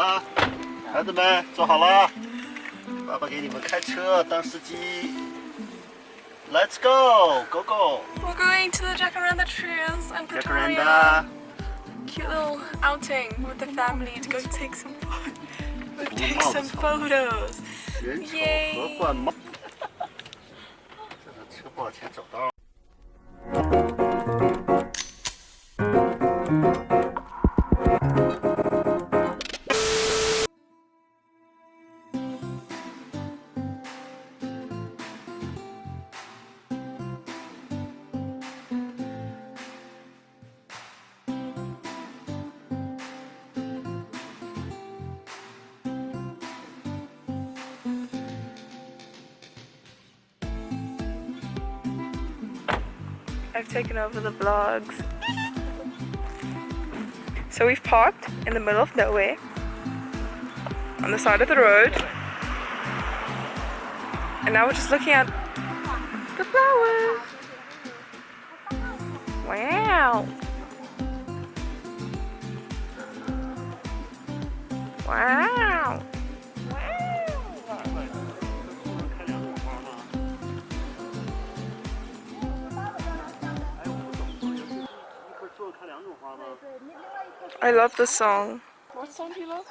了，孩子们坐好了，爸爸给你们开车当司机。Let's go, go go. We're going to the Jacaranda trails and Pretoria. Jacaranda. Cute little outing with the family to go take some photos. 人丑和换帽。这个车不往前走道。I've taken over the vlogs. So we've parked in the middle of nowhere on the side of the road, and now we're just looking at the flowers. Wow. Wow. I love this song. What song do you love?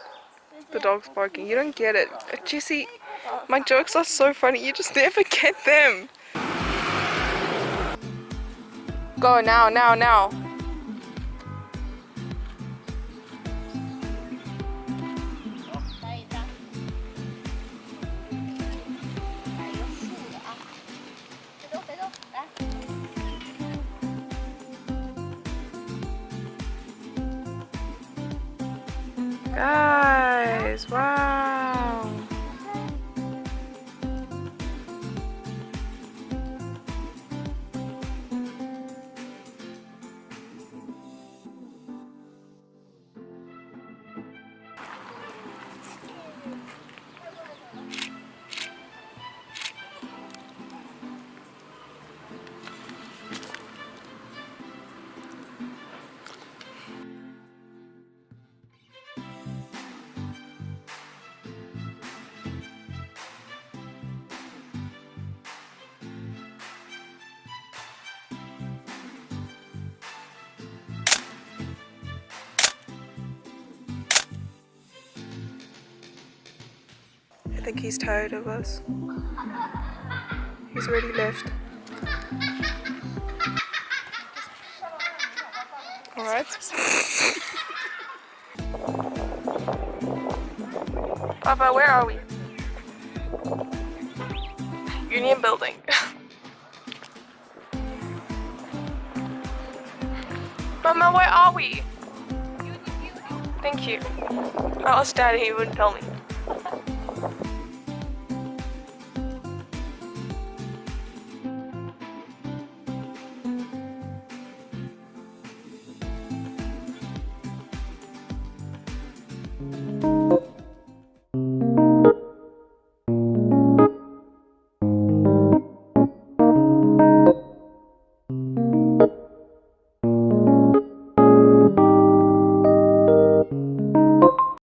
The dog's barking. You don't get it. Jesse, my jokes are so funny. You just never get them. Go now, now, now. Guys, wow. I think he's tired of us. He's already left. Alright. Papa, where are we? Union Building. Mama, where are we? Thank you. I asked Daddy, he wouldn't tell me.